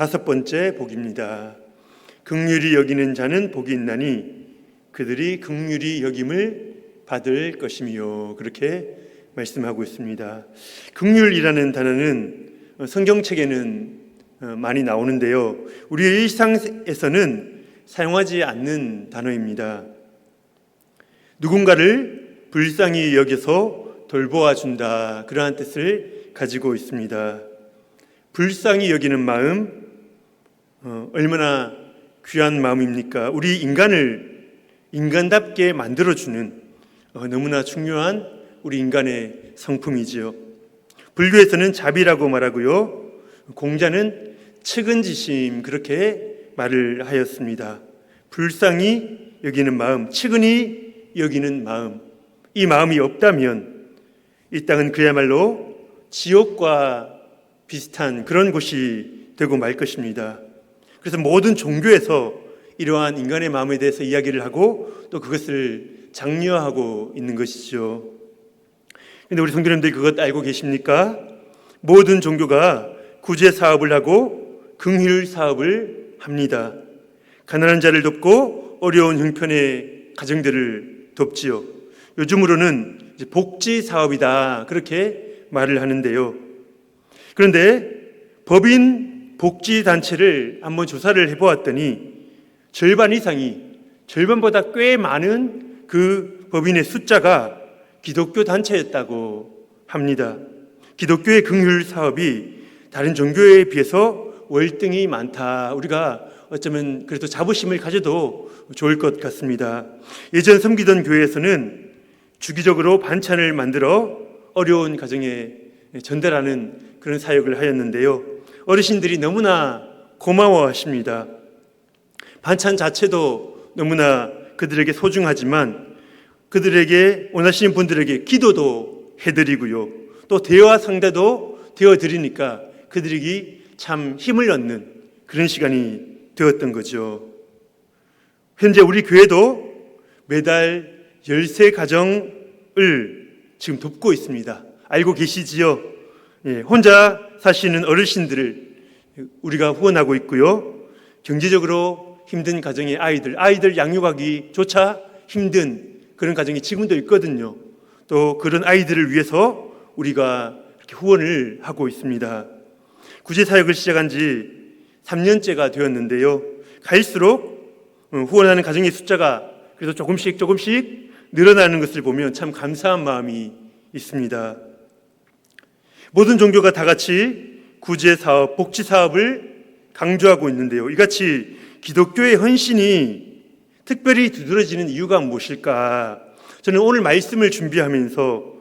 다섯 번째 복입니다. 긍휼히 여기는 자는 복이 있나니 그들이 긍휼히 여김을 받을 것이며, 그렇게 말씀하고 있습니다. 긍휼이라는 단어는 성경책에는 많이 나오는데요, 우리의 일상에서는 사용하지 않는 단어입니다. 누군가를 불쌍히 여겨서 돌보아 준다, 그러한 뜻을 가지고 있습니다. 불쌍히 여기는 마음, 얼마나 귀한 마음입니까? 우리 인간을 인간답게 만들어주는 너무나 중요한 우리 인간의 성품이지요. 불교에서는 자비라고 말하고요, 공자는 측은지심, 그렇게 말을 하였습니다. 불쌍히 여기는 마음, 측은히 여기는 마음, 이 마음이 없다면 이 땅은 그야말로 지옥과 비슷한 그런 곳이 되고 말 것입니다. 그래서 모든 종교에서 이러한 인간의 마음에 대해서 이야기를 하고 또 그것을 장려하고 있는 것이죠. 그런데 우리 성도님들이 그것 알고 계십니까? 모든 종교가 구제 사업을 하고 긍휼 사업을 합니다. 가난한 자를 돕고 어려운 형편의 가정들을 돕지요. 요즘으로는 복지 사업이다, 그렇게 말을 하는데요. 그런데 법인 복지단체를 한번 조사를 해보았더니 절반 이상이, 절반보다 꽤 많은 그 법인의 숫자가 기독교 단체였다고 합니다. 기독교의 긍휼 사업이 다른 종교에 비해서 월등히 많다. 우리가 어쩌면 그래도 자부심을 가져도 좋을 것 같습니다. 예전 섬기던 교회에서는 주기적으로 반찬을 만들어 어려운 가정에 전달하는 그런 사역을 하였는데요, 어르신들이 너무나 고마워하십니다. 반찬 자체도 너무나 그들에게 소중하지만 그들에게 원하시는 분들에게 기도도 해드리고요, 또 대화 상대도 되어드리니까 그들에게 참 힘을 얻는 그런 시간이 되었던 거죠. 현재 우리 교회도 매달 13가정을 지금 돕고 있습니다. 알고 계시지요? 혼자 사시는 어르신들을 우리가 후원하고 있고요, 경제적으로 힘든 가정의 아이들 양육하기조차 힘든 그런 가정이 지금도 있거든요. 또 그런 아이들을 위해서 우리가 이렇게 후원을 하고 있습니다. 구제사역을 시작한 지 3년째가 되었는데요, 갈수록 후원하는 가정의 숫자가 그래서 조금씩 늘어나는 것을 보면 참 감사한 마음이 있습니다. 모든 종교가 다 같이 구제사업, 복지사업을 강조하고 있는데요, 이같이 기독교의 헌신이 특별히 두드러지는 이유가 무엇일까? 저는 오늘 말씀을 준비하면서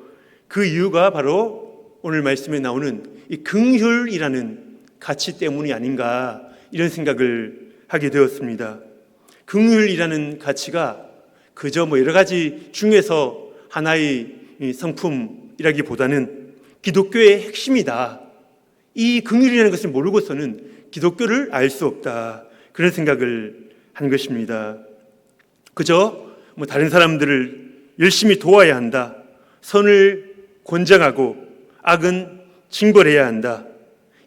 그 이유가 바로 오늘 말씀에 나오는 이 긍휼이라는 가치 때문이 아닌가, 이런 생각을 하게 되었습니다. 긍휼이라는 가치가 그저 여러 가지 중에서 하나의 성품이라기보다는 기독교의 핵심이다. 이 긍휼이라는 것을 모르고서는 기독교를 알 수 없다, 그런 생각을 한 것입니다. 그저 다른 사람들을 열심히 도와야 한다, 선을 권장하고 악은 징벌해야 한다,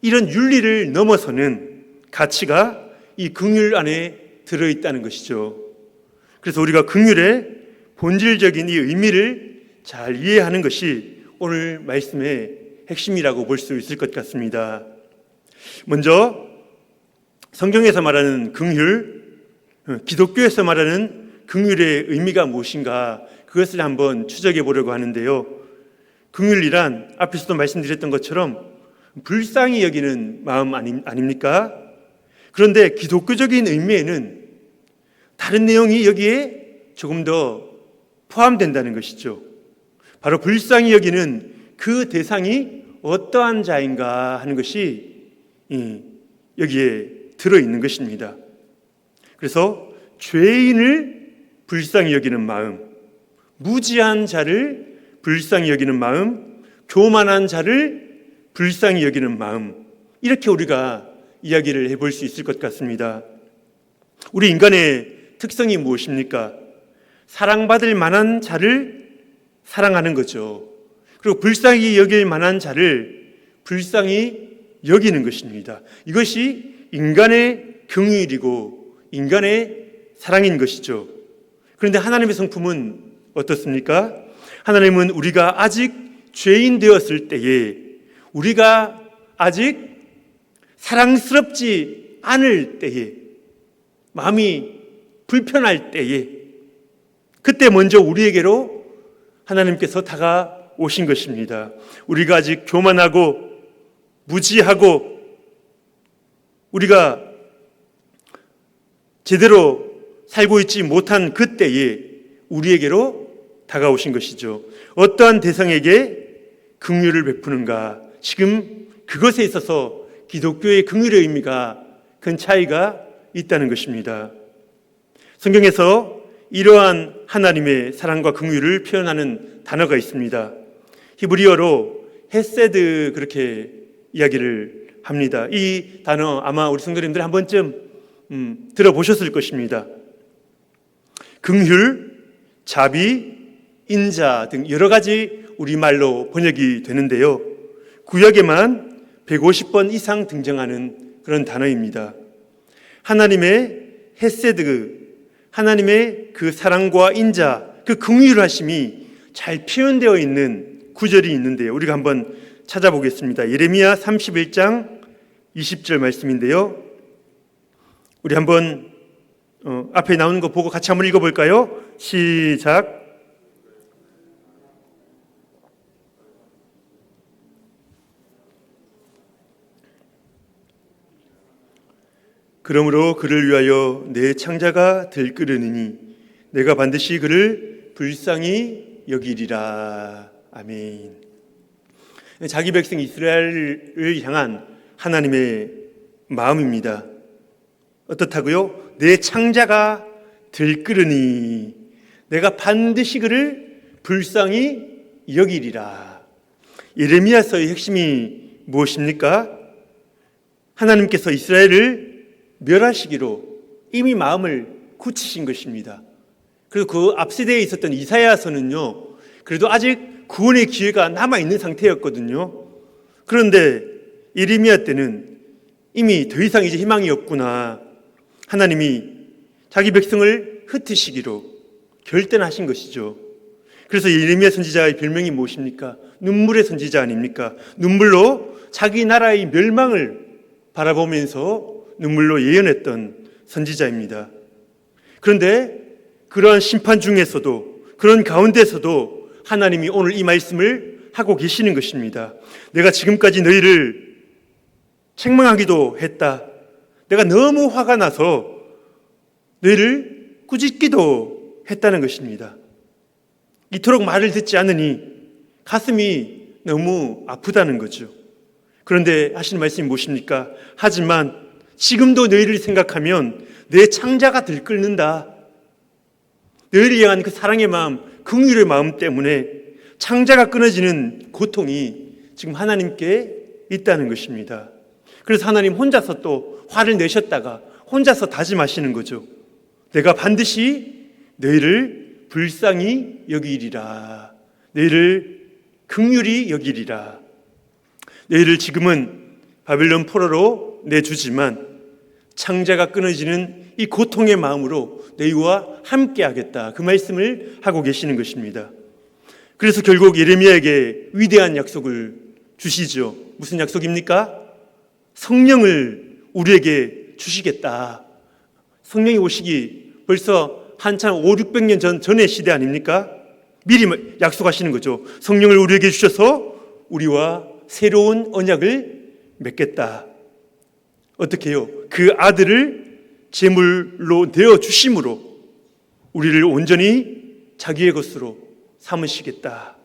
이런 윤리를 넘어서는 가치가 이 긍휼 안에 들어있다는 것이죠. 그래서 우리가 긍휼의 본질적인 이 의미를 잘 이해하는 것이 오늘 말씀의 핵심이라고 볼 수 있을 것 같습니다. 먼저 성경에서 말하는 긍휼, 기독교에서 말하는 긍휼의 의미가 무엇인가, 그것을 한번 추적해 보려고 하는데요, 긍휼이란 앞에서도 말씀드렸던 것처럼 불쌍히 여기는 마음 아닙니까? 그런데 기독교적인 의미에는 다른 내용이 여기에 조금 더 포함된다는 것이죠. 바로 불쌍히 여기는 그 대상이 어떠한 자인가 하는 것이 여기에 들어있는 것입니다. 그래서 죄인을 불쌍히 여기는 마음, 무지한 자를 불쌍히 여기는 마음, 교만한 자를 불쌍히 여기는 마음, 이렇게 우리가 이야기를 해볼 수 있을 것 같습니다. 우리 인간의 특성이 무엇입니까? 사랑받을 만한 자를 사랑하는 거죠. 그리고 불쌍히 여길 만한 자를 불쌍히 여기는 것입니다. 이것이 인간의 긍휼이고 인간의 사랑인 것이죠. 그런데 하나님의 성품은 어떻습니까? 하나님은 우리가 아직 죄인 되었을 때에, 우리가 아직 사랑스럽지 않을 때에, 마음이 불편할 때에, 그때 먼저 우리에게로 하나님께서 다가오신 것입니다. 우리가 아직 교만하고 무지하고 우리가 제대로 살고 있지 못한 그때에 우리에게로 다가오신 것이죠. 어떠한 대상에게 긍휼을 베푸는가, 지금 그것에 있어서 기독교의 긍휼의 의미가 큰 차이가 있다는 것입니다. 성경에서 이러한 하나님의 사랑과 긍휼을 표현하는 단어가 있습니다. 히브리어로 헤세드, 그렇게 이야기를 합니다. 이 단어 아마 우리 성도님들 한 번쯤 들어보셨을 것입니다. 긍휼, 자비, 인자 등 여러 가지 우리말로 번역이 되는데요, 구약에만 150번 이상 등장하는 그런 단어입니다. 하나님의 헤세드, 하나님의 그 사랑과 인자, 그 긍휼하심이 잘 표현되어 있는 구절이 있는데요, 우리가 한번 찾아보겠습니다. 예레미야 31장 20절 말씀인데요, 우리 한번 앞에 나오는 거 보고 같이 한번 읽어볼까요? 시작. 그러므로 그를 위하여 내 창자가 들끓으니 내가 반드시 그를 불쌍히 여기리라. 아멘. 자기 백성 이스라엘을 향한 하나님의 마음입니다. 어떻다고요? 내 창자가 들끓으니 내가 반드시 그를 불쌍히 여기리라. 예레미야서의 핵심이 무엇입니까? 하나님께서 이스라엘을 멸하시기로 이미 마음을 굳히신 것입니다. 그리고 그 앞세대에 있었던 이사야서는요, 그래도 아직 구원의 기회가 남아있는 상태였거든요. 그런데 예레미야 때는 이미 더 이상 이제 희망이 없구나, 하나님이 자기 백성을 흩으시기로 결단하신 것이죠. 그래서 예레미야 선지자의 별명이 무엇입니까? 눈물의 선지자 아닙니까? 눈물로 자기 나라의 멸망을 바라보면서 눈물로 예언했던 선지자입니다. 그런데 그러한 심판 중에서도, 그런 가운데서도 하나님이 오늘 이 말씀을 하고 계시는 것입니다. 내가 지금까지 너희를 책망하기도 했다. 내가 너무 화가 나서 너희를 꾸짖기도 했다는 것입니다. 이토록 말을 듣지 않으니 가슴이 너무 아프다는 거죠. 그런데 하시는 말씀이 무엇입니까? 하지만 지금도 너희를 생각하면 내 창자가 들끓는다. 너희를 향한 그 사랑의 마음, 긍휼의 마음 때문에 창자가 끊어지는 고통이 지금 하나님께 있다는 것입니다. 그래서 하나님 혼자서 또 화를 내셨다가 혼자서 다짐하시는 거죠. 내가 반드시 너희를 불쌍히 여기리라. 너희를 긍휼히 여기리라. 너희를 지금은 바벨론 포로로 내주지만 창자가 끊어지는 이 고통의 마음으로 너희와 함께 하겠다. 그 말씀을 하고 계시는 것입니다. 그래서 결국 예레미야에게 위대한 약속을 주시죠. 무슨 약속입니까? 성령을 우리에게 주시겠다. 성령이 오시기 벌써 한참 500-600년 전의 시대 아닙니까? 미리 약속하시는 거죠. 성령을 우리에게 주셔서 우리와 새로운 언약을 맺겠다. 어떻게 해요? 그 아들을 제물로 내어 주심으로 우리를 온전히 자기의 것으로 삼으시겠다.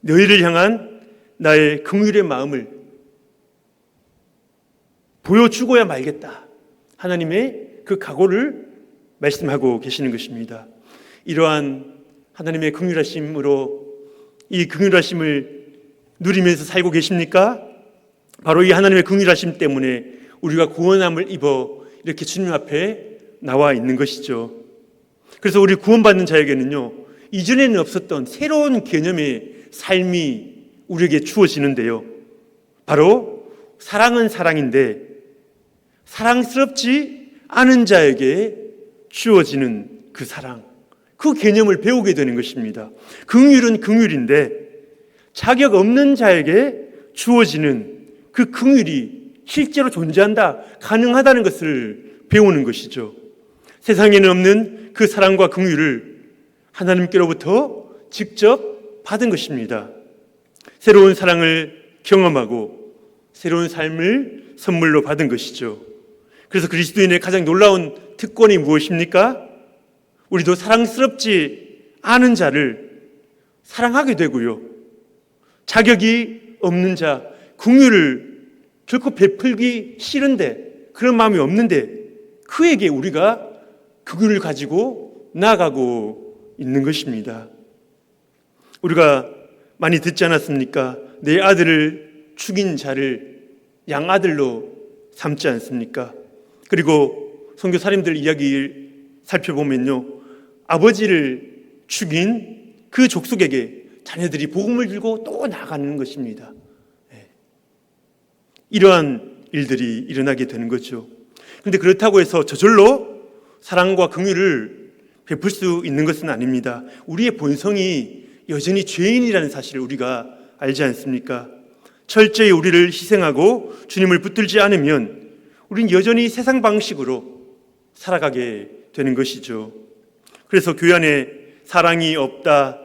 너희를 향한 나의 긍휼의 마음을 보여주고야 말겠다. 하나님의 그 각오를 말씀하고 계시는 것입니다. 이러한 하나님의 긍휼하심으로 이 긍휼하심을 누리면서 살고 계십니까? 바로 이 하나님의 긍휼하심 때문에 우리가 구원함을 입어 이렇게 주님 앞에 나와 있는 것이죠. 그래서 우리 구원받는 자에게는요, 이전에는 없었던 새로운 개념의 삶이 우리에게 주어지는데요, 바로 사랑은 사랑인데 사랑스럽지 않은 자에게 주어지는 그 사랑, 그 개념을 배우게 되는 것입니다. 긍휼은 긍휼인데 자격 없는 자에게 주어지는 그 긍휼이 실제로 존재한다, 가능하다는 것을 배우는 것이죠. 세상에는 없는 그 사랑과 긍휼을 하나님께로부터 직접 받은 것입니다. 새로운 사랑을 경험하고 새로운 삶을 선물로 받은 것이죠. 그래서 그리스도인의 가장 놀라운 특권이 무엇입니까? 우리도 사랑스럽지 않은 자를 사랑하게 되고요, 자격이 없는 자, 긍휼을 결코 베풀기 싫은데, 그런 마음이 없는데 그에게 우리가 긍휼을 가지고 나아가고 있는 것입니다. 우리가 많이 듣지 않았습니까? 내 아들을 죽인 자를 양아들로 삼지 않습니까? 그리고 선교사님들 이야기를 살펴보면요, 아버지를 죽인 그 족속에게 자녀들이 복음을 들고 또 나아가는 것입니다. 이러한 일들이 일어나게 되는 거죠. 그런데 그렇다고 해서 저절로 사랑과 긍휼을 베풀 수 있는 것은 아닙니다. 우리의 본성이 여전히 죄인이라는 사실을 우리가 알지 않습니까? 철저히 우리를 희생하고 주님을 붙들지 않으면 우리는 여전히 세상 방식으로 살아가게 되는 것이죠. 그래서 교회 안에 사랑이 없다,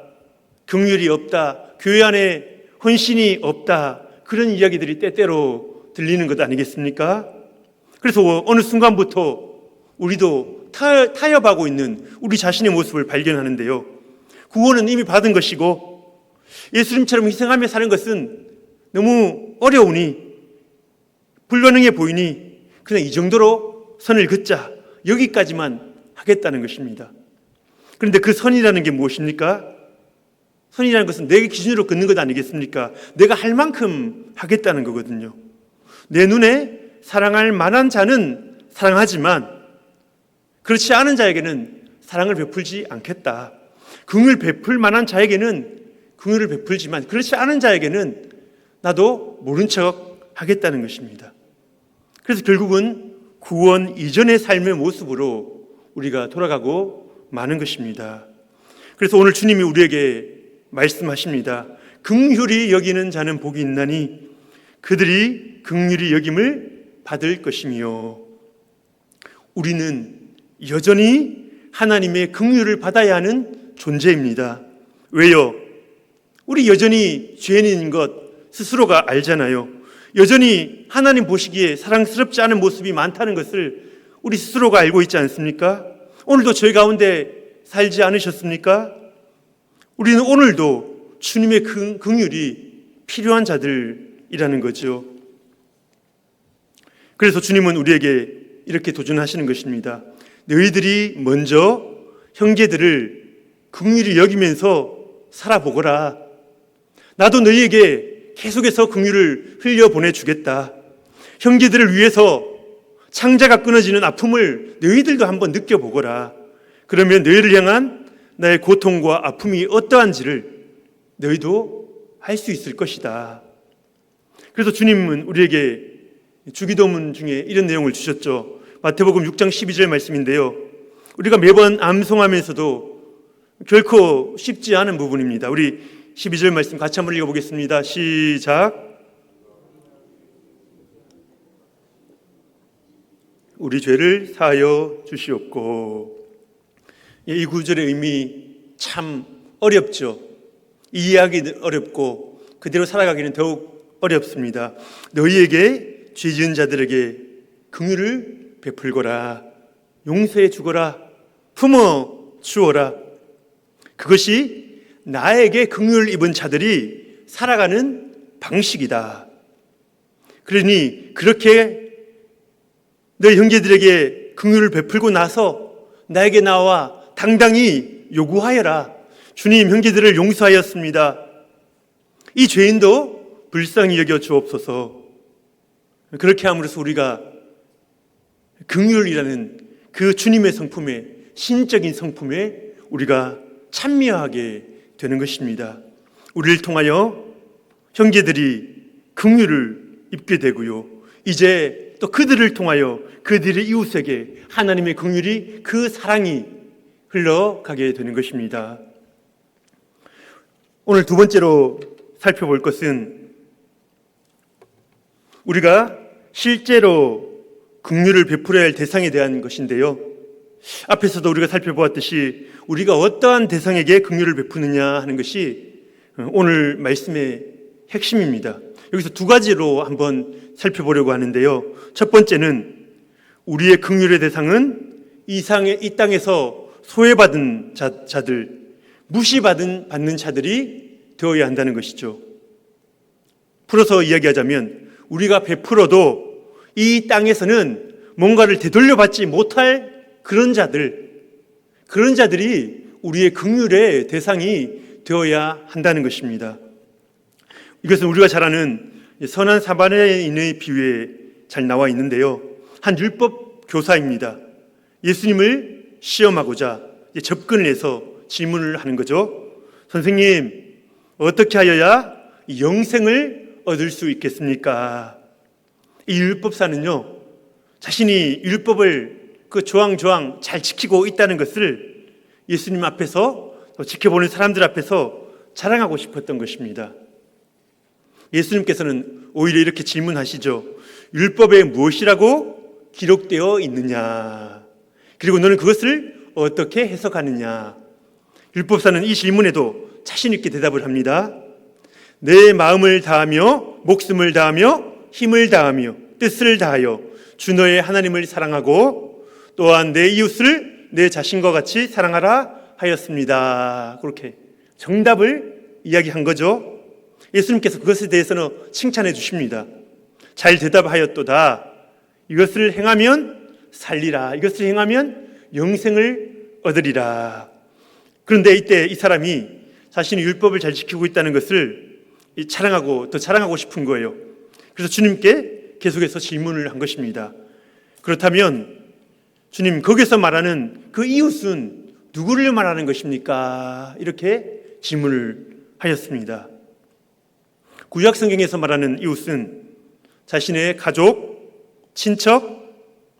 긍휼이 없다, 교회 안에 헌신이 없다, 그런 이야기들이 때때로 들리는 것 아니겠습니까? 그래서 어느 순간부터 우리도 타협하고 있는 우리 자신의 모습을 발견하는데요, 구원은 이미 받은 것이고 예수님처럼 희생하며 사는 것은 너무 어려우니, 불가능해 보이니 그냥 이 정도로 선을 긋자, 여기까지만 하겠다는 것입니다. 그런데 그 선이라는 게 무엇입니까? 선이라는 것은 내 기준으로 긋는 것 아니겠습니까? 내가 할 만큼 하겠다는 거거든요. 내 눈에 사랑할 만한 자는 사랑하지만 그렇지 않은 자에게는 사랑을 베풀지 않겠다. 긍휼을 베풀 만한 자에게는 긍휼을 베풀지만 그렇지 않은 자에게는 나도 모른 척 하겠다는 것입니다. 그래서 결국은 구원 이전의 삶의 모습으로 우리가 돌아가고 마는 것입니다. 그래서 오늘 주님이 우리에게 말씀하십니다. 긍휼히 여기는 자는 복이 있나니 그들이 긍휼히 여김을 받을 것이며, 우리는 여전히 하나님의 긍휼을 받아야 하는 존재입니다. 왜요? 우리 여전히 죄인인 것 스스로가 알잖아요. 여전히 하나님 보시기에 사랑스럽지 않은 모습이 많다는 것을 우리 스스로가 알고 있지 않습니까? 오늘도 저희 가운데 살지 않으셨습니까? 우리는 오늘도 주님의 긍휼이 필요한 자들이라는 거죠. 그래서 주님은 우리에게 이렇게 도전하시는 것입니다. 너희들이 먼저 형제들을 긍휼히 여기면서 살아보거라. 나도 너희에게 계속해서 긍휼을 흘려보내주겠다. 형제들을 위해서 창자가 끊어지는 아픔을 너희들도 한번 느껴보거라. 그러면 너희를 향한 나의 고통과 아픔이 어떠한지를 너희도 알 수 있을 것이다. 그래서 주님은 우리에게 주기도문 중에 이런 내용을 주셨죠. 마태복음 6장 12절 말씀인데요, 우리가 매번 암송하면서도 결코 쉽지 않은 부분입니다. 우리 12절 말씀 같이 한번 읽어보겠습니다. 시작. 우리 죄를 사하여 주시옵고. 이 구절의 의미 참 어렵죠. 이해하기 어렵고 그대로 살아가기는 더욱 어렵습니다. 너희에게 죄 지은 자들에게 긍휼을 베풀거라. 용서해 주거라. 품어 주어라. 그것이 나에게 긍휼을 입은 자들이 살아가는 방식이다. 그러니 그렇게 너희 형제들에게 긍휼을 베풀고 나서 나에게 나와 당당히 요구하여라. 주님, 형제들을 용서하였습니다. 이 죄인도 불쌍히 여겨 주옵소서. 그렇게 함으로써 우리가 긍휼이라는 그 주님의 성품에, 신적인 성품에 우리가 참여하게 되는 것입니다. 우리를 통하여 형제들이 긍휼을 입게 되고요, 이제 또 그들을 통하여 그들의 이웃에게 하나님의 긍휼이, 그 사랑이 흘러가게 되는 것입니다. 오늘 두 번째로 살펴볼 것은 우리가 실제로 긍휼을 베풀어야 할 대상에 대한 것인데요. 앞에서도 우리가 살펴보았듯이 우리가 어떠한 대상에게 긍휼을 베푸느냐 하는 것이 오늘 말씀의 핵심입니다. 여기서 두 가지로 한번 살펴보려고 하는데요. 첫 번째는 우리의 긍휼의 대상은 이 땅에서 소외받은 자들, 무시받는 자들이 되어야 한다는 것이죠. 풀어서 이야기하자면 우리가 베풀어도 이 땅에서는 뭔가를 되돌려받지 못할 그런 자들이 우리의 긍휼의 대상이 되어야 한다는 것입니다. 이것은 우리가 잘 아는 선한 사마리아인의 비유에 잘 나와 있는데요. 한 율법 교사입니다. 예수님을 시험하고자 접근을 해서 질문을 하는 거죠. 선생님, 어떻게 하여야 영생을 얻을 수 있겠습니까? 이 율법사는요, 자신이 율법을 그 조항조항 잘 지키고 있다는 것을 예수님 앞에서, 지켜보는 사람들 앞에서 자랑하고 싶었던 것입니다. 예수님께서는 오히려 이렇게 질문하시죠. 율법에 무엇이라고 기록되어 있느냐? 그리고 너는 그것을 어떻게 해석하느냐? 율법사는 이 질문에도 자신 있게 대답을 합니다. 내 마음을 다하며 목숨을 다하며 힘을 다하며 뜻을 다하여 주 너의 하나님을 사랑하고 또한 내 이웃을 내 자신과 같이 사랑하라 하였습니다. 그렇게 정답을 이야기한 거죠. 예수님께서 그것에 대해서는 칭찬해 주십니다. 잘 대답하였도다. 이것을 행하면 살리라. 이것을 행하면 영생을 얻으리라. 그런데 이때 이 사람이 자신이 율법을 잘 지키고 있다는 것을 더 자랑하고 싶은 거예요. 그래서 주님께 계속해서 질문을 한 것입니다. 그렇다면 주님, 거기서 말하는 그 이웃은 누구를 말하는 것입니까? 이렇게 질문을 하였습니다. 구약 성경에서 말하는 이웃은 자신의 가족, 친척,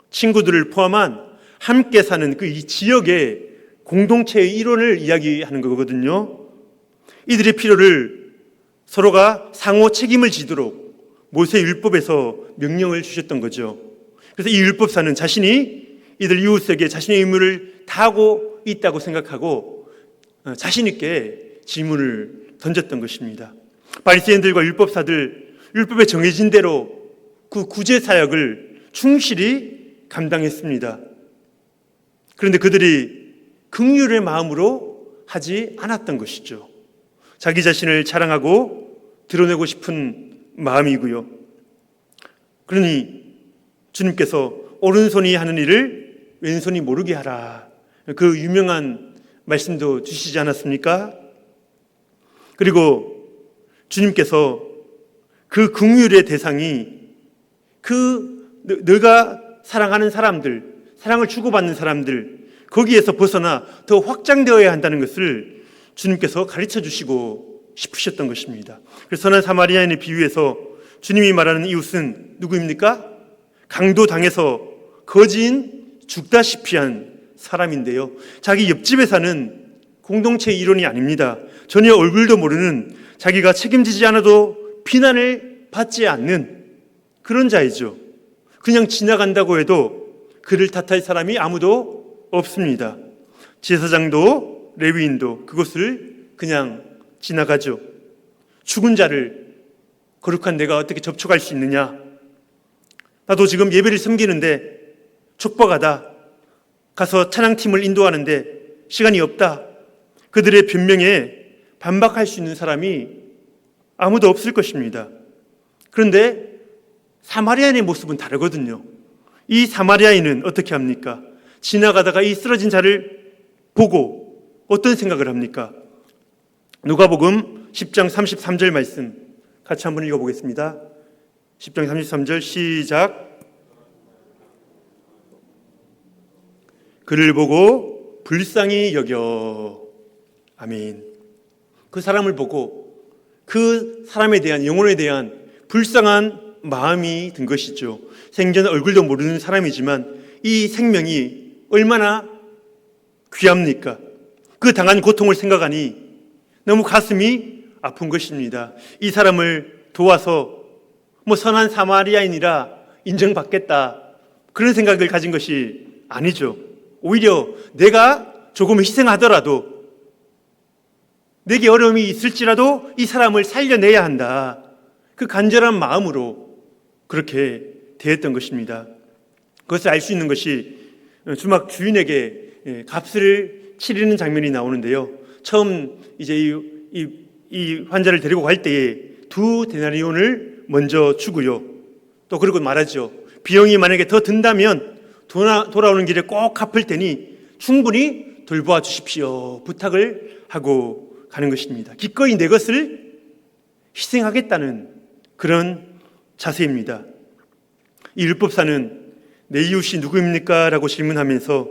친구들을 포함한 함께 사는 그 이 지역의 공동체의 일원을 이야기하는 거거든요. 이들의 필요를 서로가 상호 책임을 지도록 모세 율법에서 명령을 주셨던 거죠. 그래서 이 율법사는 자신이 이들 이웃에게 자신의 의무를 다하고 있다고 생각하고 자신 있게 질문을 던졌던 것입니다. 바리새인들과 율법사들, 율법에 정해진 대로 그 구제 사역을 충실히 감당했습니다. 그런데 그들이 긍휼의 마음으로 하지 않았던 것이죠. 자기 자신을 자랑하고 드러내고 싶은 마음이고요. 그러니 주님께서 오른손이 하는 일을 왼손이 모르게 하라. 그 유명한 말씀도 주시지 않았습니까? 그리고 주님께서 그 긍휼의 대상이 너가 사랑하는 사람들, 사랑을 주고받는 사람들, 거기에서 벗어나 더 확장되어야 한다는 것을 주님께서 가르쳐 주시고 싶으셨던 것입니다. 그래서 선한 사마리아인의 비유에서 주님이 말하는 이웃은 누구입니까? 강도당해서 거지인 죽다시피 한 사람인데요. 자기 옆집에 사는 공동체의 일원이 아닙니다. 전혀 얼굴도 모르는, 자기가 책임지지 않아도 비난을 받지 않는 그런 자이죠. 그냥 지나간다고 해도 그를 탓할 사람이 아무도 없습니다. 제사장도 레위인도 그것을 그냥 지나가죠. 죽은 자를 거룩한 내가 어떻게 접촉할 수 있느냐? 나도 지금 예배를 섬기는데 촉박하다. 가서 찬양팀을 인도하는데 시간이 없다. 그들의 변명에 반박할 수 있는 사람이 아무도 없을 것입니다. 그런데 사마리아인의 모습은 다르거든요. 이 사마리아인은 어떻게 합니까? 지나가다가 이 쓰러진 자를 보고 어떤 생각을 합니까? 누가복음 10장 33절 말씀 같이 한번 읽어보겠습니다. 10장 33절 시작. 그를 보고 불쌍히 여겨. 아멘. 그 사람을 보고 그 사람에 대한, 영혼에 대한 불쌍한 마음이 든 것이죠. 생전 얼굴도 모르는 사람이지만 이 생명이 얼마나 귀합니까? 그 당한 고통을 생각하니 너무 가슴이 아픈 것입니다. 이 사람을 도와서 선한 사마리아인이라 인정받겠다, 그런 생각을 가진 것이 아니죠. 오히려 내가 조금 희생하더라도, 내게 어려움이 있을지라도 이 사람을 살려내야 한다, 그 간절한 마음으로 그렇게 대했던 것입니다. 그것을 알 수 있는 것이 주막 주인에게 값을 치르는 장면이 나오는데요. 처음 이제 이 환자를 데리고 갈 때에 2데나리온을 먼저 주고요. 또 그러고 말하죠. 비용이 만약에 더 든다면 돌아오는 길에 꼭 갚을 테니 충분히 돌보아 주십시오, 부탁을 하고 가는 것입니다. 기꺼이 내 것을 희생하겠다는 그런 자세입니다. 이 율법사는 내 이웃이 누구입니까? 라고 질문하면서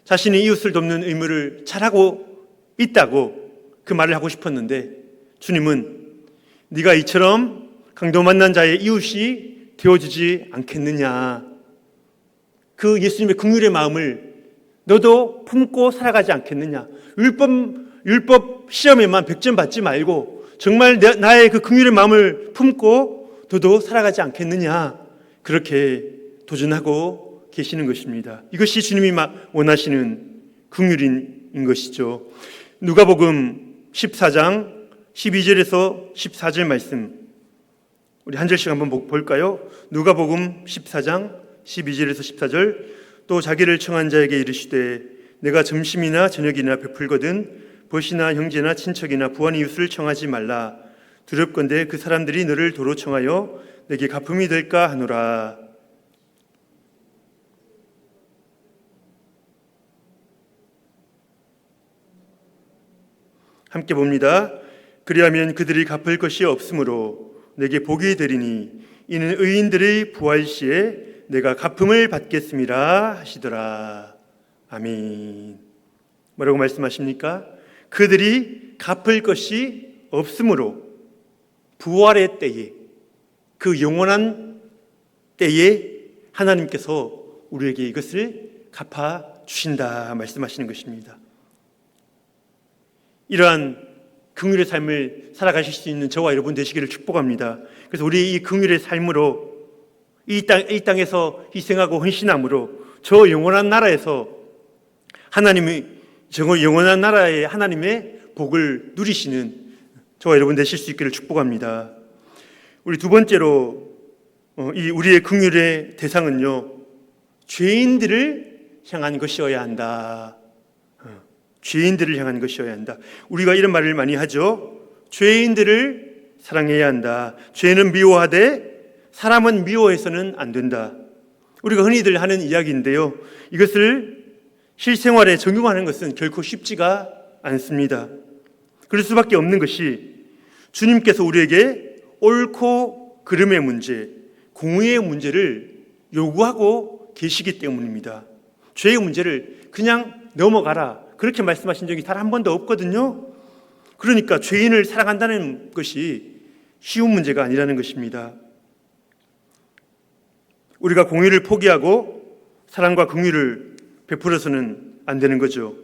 자신의 이웃을 돕는 의무를 잘하고 있다고 그 말을 하고 싶었는데, 주님은 네가 이처럼 강도 만난 자의 이웃이 되어주지 않겠느냐, 그 예수님의 긍휼의 마음을 너도 품고 살아가지 않겠느냐, 율법 시험에만 100점 받지 말고 정말 나의 그 긍휼의 마음을 품고 너도 살아가지 않겠느냐, 그렇게 도전하고 계시는 것입니다. 이것이 주님이 원하시는 긍휼인 것이죠. 누가복음 14장 12절에서 14절 말씀, 우리 한 절씩 한번 볼까요? 누가복음 14장 12절에서 14절. 또 자기를 청한 자에게 이르시되 내가 점심이나 저녁이나 베풀거든 벗이나 형제나 친척이나 부한 이웃을 청하지 말라. 두렵건대 그 사람들이 너를 도로 청하여 내게 갚음이 될까 하노라. 함께 봅니다. 그리하면 그들이 갚을 것이 없으므로 내게 복이 되리니 이는 의인들의 부활 시에 내가 갚음을 받겠음이라 하시더라. 아멘. 뭐라고 말씀하십니까? 그들이 갚을 것이 없으므로 부활의 때에, 그 영원한 때에 하나님께서 우리에게 이것을 갚아 주신다 말씀하시는 것입니다. 이러한 긍휼의 삶을 살아가실 수 있는 저와 여러분 되시기를 축복합니다. 그래서 우리 이 긍휼의 삶으로 이 땅에서 희생하고 헌신함으로 저 영원한 나라에서 영원한 나라의 하나님의 복을 누리시는 저와 여러분 되실 수 있기를 축복합니다. 우리 두 번째로 우리의 긍휼의 대상은요, 죄인들을 향한 것이어야 한다. 죄인들을 향한 것이어야 한다. 우리가 이런 말을 많이 하죠. 죄인들을 사랑해야 한다. 죄는 미워하되 사람은 미워해서는 안 된다. 우리가 흔히들 하는 이야기인데요, 이것을 실생활에 적용하는 것은 결코 쉽지가 않습니다. 그럴 수밖에 없는 것이 주님께서 우리에게 옳고 그름의 문제, 공의의 문제를 요구하고 계시기 때문입니다. 죄의 문제를 그냥 넘어가라, 그렇게 말씀하신 적이 단 한 번도 없거든요. 그러니까 죄인을 사랑한다는 것이 쉬운 문제가 아니라는 것입니다. 우리가 공의를 포기하고 사랑과 긍휼을 베풀어서는 안 되는 거죠.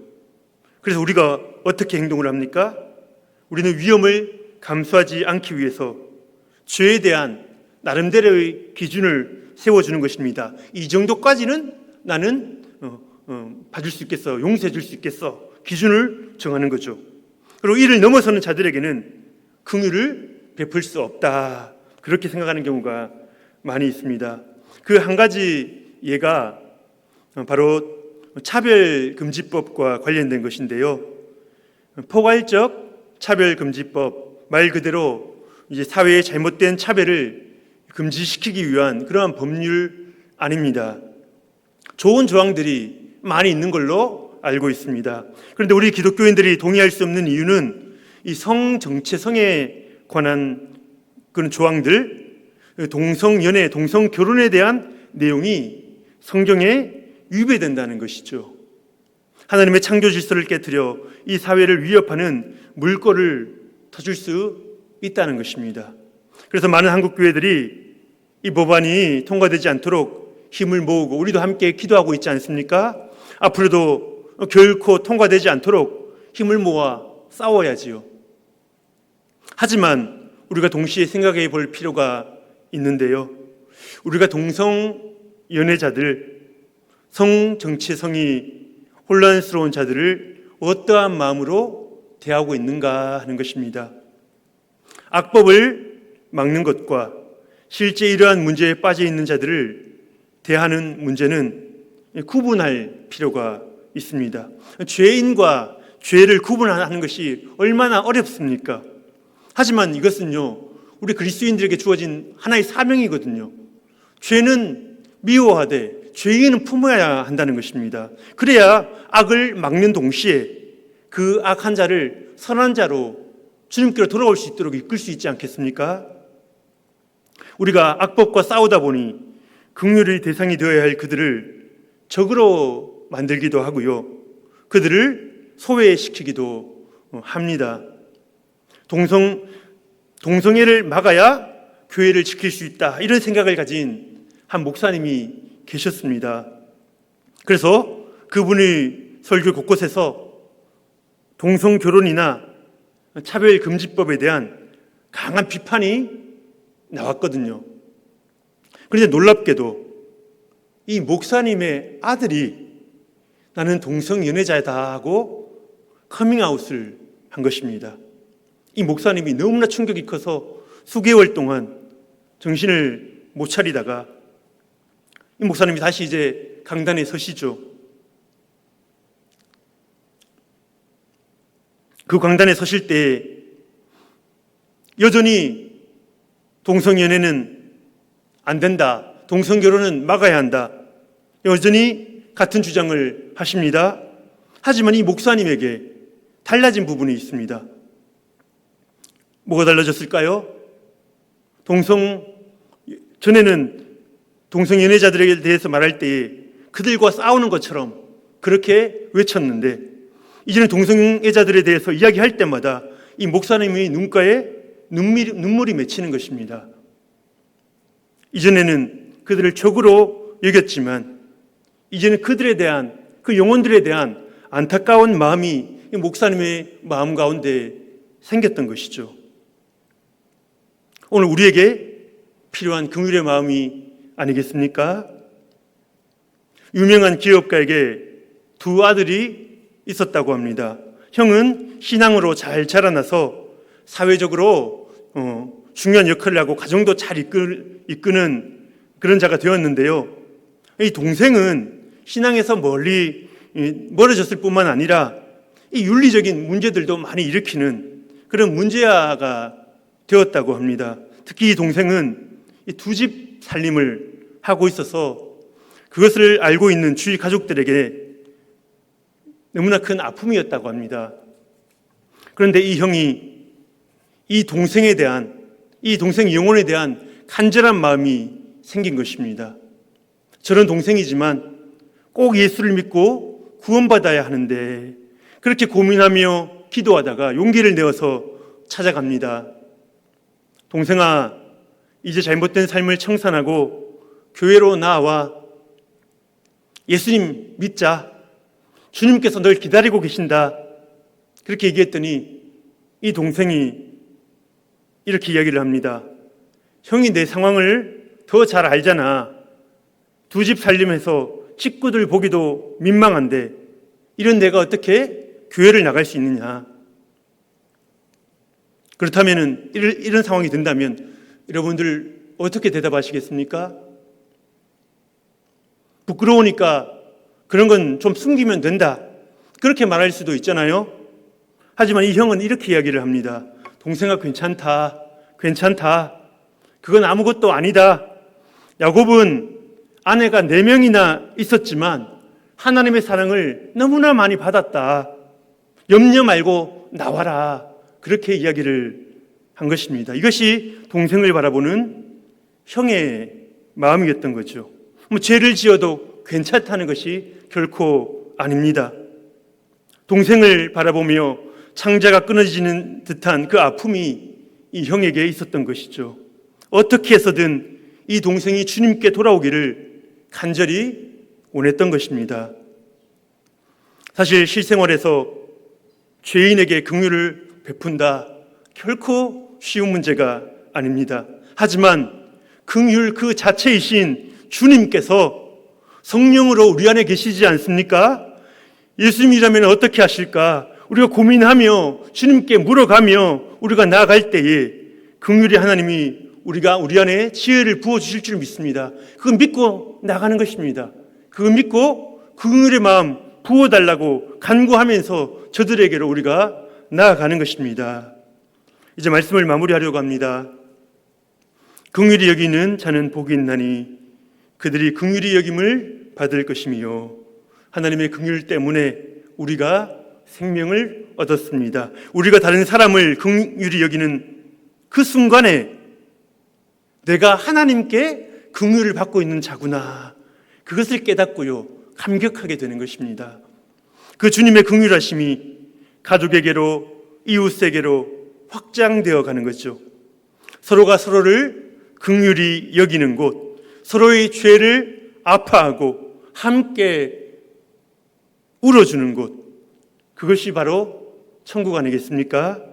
그래서 우리가 어떻게 행동을 합니까? 우리는 위험을 감수하지 않기 위해서 죄에 대한 나름대로의 기준을 세워주는 것입니다. 이 정도까지는 나는 봐줄 수 있겠어, 용서해 줄 수 있겠어, 기준을 정하는 거죠. 그리고 이를 넘어서는 자들에게는 긍휼을 베풀 수 없다, 그렇게 생각하는 경우가 많이 있습니다. 그 한 가지 예가 바로 차별금지법과 관련된 것인데요. 포괄적 차별금지법, 말 그대로 이제 사회의 잘못된 차별을 금지시키기 위한 그러한 법률 아닙니다. 좋은 조항들이 많이 있는 걸로 알고 있습니다. 그런데 우리 기독교인들이 동의할 수 없는 이유는 이 성정체성에 관한 그런 조항들, 동성연애, 동성결혼에 대한 내용이 성경에 위배된다는 것이죠. 하나님의 창조 질서를 깨뜨려 이 사회를 위협하는 물꼬를 터줄 수 있다는 것입니다. 그래서 많은 한국 교회들이 이 법안이 통과되지 않도록 힘을 모으고 우리도 함께 기도하고 있지 않습니까? 앞으로도 결코 통과되지 않도록 힘을 모아 싸워야지요. 하지만 우리가 동시에 생각해 볼 필요가 있는데요. 우리가 동성 연애자들, 성정체성이 혼란스러운 자들을 어떠한 마음으로 대하고 있는가 하는 것입니다. 악법을 막는 것과 실제 이러한 문제에 빠져 있는 자들을 대하는 문제는 구분할 필요가 있습니다. 죄인과 죄를 구분하는 것이 얼마나 어렵습니까? 하지만 이것은요, 우리 그리스도인들에게 주어진 하나의 사명이거든요. 죄는 미워하되 죄인은 품어야 한다는 것입니다. 그래야 악을 막는 동시에 그 악한 자를 선한 자로 주님께로 돌아올 수 있도록 이끌 수 있지 않겠습니까? 우리가 악법과 싸우다 보니 긍휼의 대상이 되어야 할 그들을 적으로 만들기도 하고요. 그들을 소외시키기도 합니다. 동성애를 막아야 교회를 지킬 수 있다, 이런 생각을 가진 한 목사님이 계셨습니다. 그래서 그분의 설교 곳곳에서 동성결혼이나 차별금지법에 대한 강한 비판이 나왔거든요. 그런데 놀랍게도 이 목사님의 아들이 나는 동성연애자다 하고 커밍아웃을 한 것입니다. 이 목사님이 너무나 충격이 커서 수개월 동안 정신을 못 차리다가 이 목사님이 다시 이제 강단에 서시죠. 그 강단에 서실 때 여전히 동성연애는 안 된다, 동성결혼은 막아야 한다, 여전히 같은 주장을 하십니다. 하지만 이 목사님에게 달라진 부분이 있습니다. 뭐가 달라졌을까요? 전에는 동성연애자들에 대해서 말할 때 그들과 싸우는 것처럼 그렇게 외쳤는데, 이제는 동성애자들에 대해서 이야기할 때마다 이 목사님의 눈가에 눈물이 맺히는 것입니다. 이전에는 그들을 적으로 여겼지만 이제는 그들에 대한, 그 영혼들에 대한 안타까운 마음이 이 목사님의 마음 가운데 생겼던 것이죠. 오늘 우리에게 필요한 긍휼의 마음이 아니겠습니까? 유명한 기업가에게 두 아들이 있었다고 합니다. 형은 신앙으로 잘 자라나서 사회적으로 중요한 역할을 하고 가정도 잘 이끄는 그런 자가 되었는데요. 이 동생은 신앙에서 멀어졌을 뿐만 아니라 이 윤리적인 문제들도 많이 일으키는 그런 문제아가 되었다고 합니다. 특히 이 동생은 이 두 집 살림을 하고 있어서 그것을 알고 있는 주위 가족들에게 너무나 큰 아픔이었다고 합니다. 그런데 이 형이 이 동생에 대한, 이 동생 영혼에 대한 간절한 마음이 생긴 것입니다. 저런 동생이지만 꼭 예수를 믿고 구원받아야 하는데, 그렇게 고민하며 기도하다가 용기를 내어서 찾아갑니다. 동생아, 이제 잘못된 삶을 청산하고 교회로 나와 예수님 믿자. 주님께서 널 기다리고 계신다. 그렇게 얘기했더니 이 동생이 이렇게 이야기를 합니다. 형이 내 상황을 더 잘 알잖아. 두 집 살림해서 식구들 보기도 민망한데 이런 내가 어떻게 교회를 나갈 수 있느냐. 그렇다면 이런 상황이 된다면 여러분들 어떻게 대답하시겠습니까? 부끄러우니까 그런 건 좀 숨기면 된다, 그렇게 말할 수도 있잖아요. 하지만 이 형은 이렇게 이야기를 합니다. 동생아, 괜찮다. 그건 아무것도 아니다. 야곱은 아내가 4명이나 있었지만 하나님의 사랑을 너무나 많이 받았다. 염려 말고 나와라. 그렇게 이야기를 한 것입니다. 이것이 동생을 바라보는 형의 마음이었던 거죠. 죄를 지어도 괜찮다는 것이 결코 아닙니다. 동생을 바라보며 창자가 끊어지는 듯한 그 아픔이 이 형에게 있었던 것이죠. 어떻게 해서든 이 동생이 주님께 돌아오기를 간절히 원했던 것입니다. 사실 실생활에서 죄인에게 긍휼을 베푼다 결코 쉬운 문제가 아닙니다. 하지만 긍휼 그 자체이신 주님께서 성령으로 우리 안에 계시지 않습니까? 예수님이라면 어떻게 하실까? 우리가 고민하며 주님께 물어가며 우리가 나아갈 때에 긍휼의 하나님이 우리 안에 지혜를 부어주실 줄 믿습니다. 그거 믿고 나가는 것입니다. 그거 믿고 긍휼의 마음 부어달라고 간구하면서 저들에게로 우리가 나아가는 것입니다. 이제 말씀을 마무리하려고 합니다. 긍휼히 여기는 자는 복이 있나니 그들이 긍휼히 여김을 받을 것이며 하나님의 긍휼 때문에 우리가 생명을 얻었습니다. 우리가 다른 사람을 긍휼히 여기는 그 순간에 내가 하나님께 긍휼을 받고 있는 자구나, 그것을 깨닫고요 감격하게 되는 것입니다. 그 주님의 긍휼하심이 가족에게로 이웃에게로 확장되어 가는 거죠. 서로가 서로를 긍휼히 여기는 곳, 서로의 죄를 아파하고 함께 울어주는 곳, 그것이 바로 천국 아니겠습니까?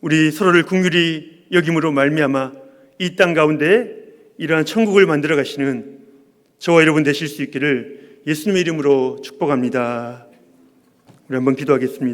우리 서로를 긍휼히 여김으로 말미암아 이 땅 가운데 이러한 천국을 만들어 가시는 저와 여러분 되실 수 있기를 예수님의 이름으로 축복합니다. 우리 한번 기도하겠습니다.